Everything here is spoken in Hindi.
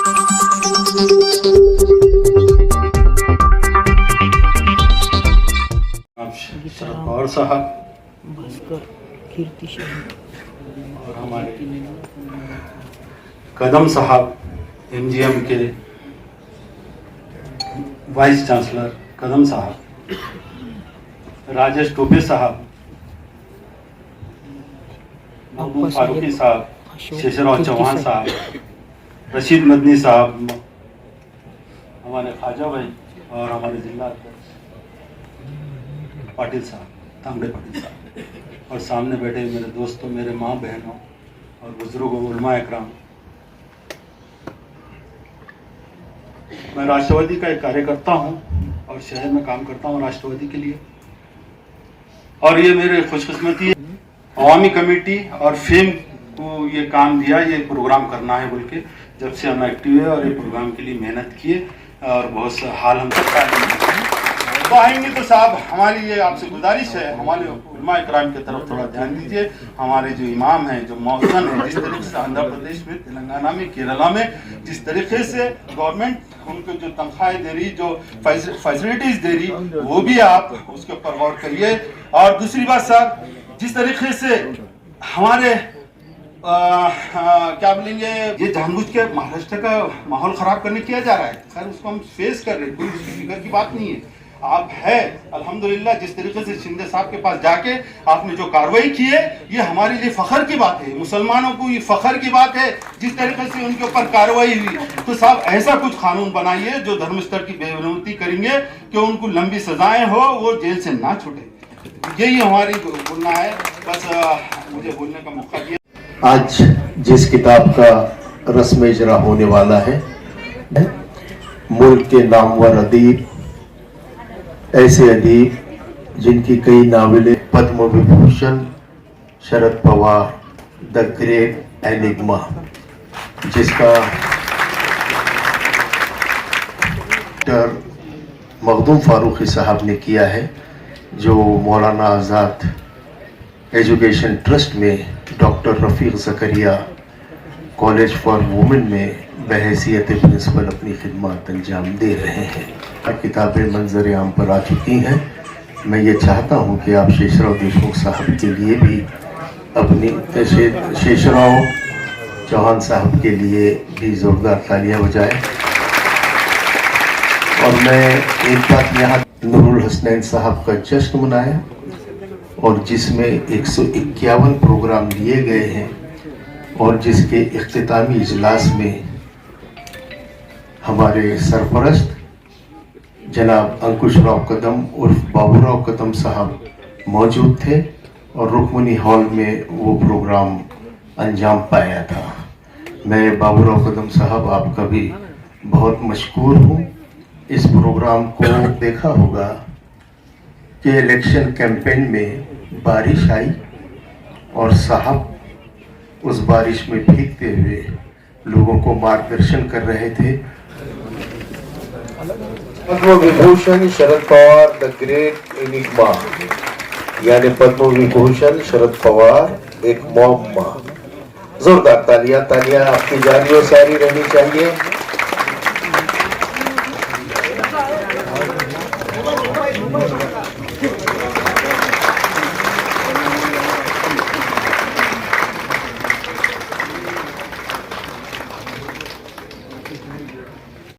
शरद पवार साहब भास्कर कीर्ति और हमारे कदम साहब एमजीएम के वाइस चांसलर कदम साहब, राजेश टोपे साहब, महबूब फारूकी साहब, शेषराव चौहान साहब, रशीद मदनी साहब, हमारे ख्वाजा भाई और हमारे जिला अध्यक्ष पाटिल साहब, तांबड़े पाटिल साहब, और सामने बैठे मेरे दोस्तों, मेरे माँ बहनों और बुजुर्गों, उलमा इकराम। मैं राष्ट्रवादी का एक कार्यकर्ता हूँ और शहर में काम करता हूँ राष्ट्रवादी के लिए। और ये मेरे खुशकिस्मती है, अवामी कमेटी और फेम को ये काम दिया, ये प्रोग्राम करना है बोल के, जब से हम एक्टिव है और ये प्रोग्राम के लिए मेहनत किए और बहुत सा हाल हम तो आएंगे। तो साहब हमारी ये आपसे गुजारिश है, हमारे उलमा इकराम की तरफ थोड़ा ध्यान दीजिए। हमारे जो इमाम हैं, जो मौज़न हैं, जिस तरीके से आंध्र प्रदेश में, तेलंगाना में, केरला में जिस तरीके से गवर्नमेंट उनको जो तनख्वाहें दे रही, जो फैसिलिटीज दे रही, वो भी आप उसके ऊपर गौर करिए। और दूसरी बात साहब, जिस तरीके से हमारे क्या बोलेंगे, ये जानबूझ के महाराष्ट्र का माहौल खराब करने किया जा रहा है। खैर उसको हम फेस कर रहे हैं, कोई फिक्र की बात नहीं है। आप है अल्हम्दुलिल्लाह, जिस तरीके से शिंदे साहब के पास जाके आपने जो कार्रवाई की है, ये हमारे लिए फखर की बात है, मुसलमानों को ये फखर की बात है जिस तरीके से उनके ऊपर कार्रवाई हुई। तो साहब ऐसा कुछ कानून बनाइए जो धर्म स्तर की बेनौती करेंगे कि उनको लंबी सजाएं हो, वो जेल से ना छूटे। यही हमारी बोलना है, बस मुझे बोलने का मौका दिया। आज जिस किताब का रस्म इजरा होने वाला है, मुल्क के नामवर अदीब, ऐसे अदीब जिनकी कई नावलें Padma Vibhushan Sharad Pawar, the great enigma, जिसका डॉक्टर मखदूम फारूकी साहब ने किया है, जो मौलाना आज़ाद एजुकेशन ट्रस्ट में doctor Rafiq Zakaria college for women में बहैसियत प्रिंसिपल अपनी खिदमत अंजाम दे रहे हैं। किताबें मंजर आम पर आ चुकी हैं। मैं ये चाहता हूँ कि आप शेषराव देशमुख साहब के लिए भी अपनी शेषराव चौहान साहब के लिए भी ज़ोरदार तालियां बजाएं। और मैं एक बात यहाँ नूरुल हसनैन साहब का जश्न मनाया, और जिसमें 151 प्रोग्राम लिए गए हैं, और जिसके इख्तितामी इजलास में हमारे सरपरस्त जनाब अंकुश राव कदम उर्फ बाबूराव कदम साहब मौजूद थे, और रुक्मनी हॉल में वो प्रोग्राम अंजाम पाया था। मैं बाबूराव कदम साहब आपका भी बहुत मशकूर हूँ। इस प्रोग्राम को देखा होगा कि इलेक्शन कैंपेन में बारिश आई और साहब उस बारिश में भीगते हुए लोगों को मार्गदर्शन कर रहे थे। Padma Vibhushan Sharad Pawar the great enigma, यानी पद्म विभूषण शरद पवार एक मौम्मा। जोरदार तालियां आपकी जारी और सारी रहनी चाहिए।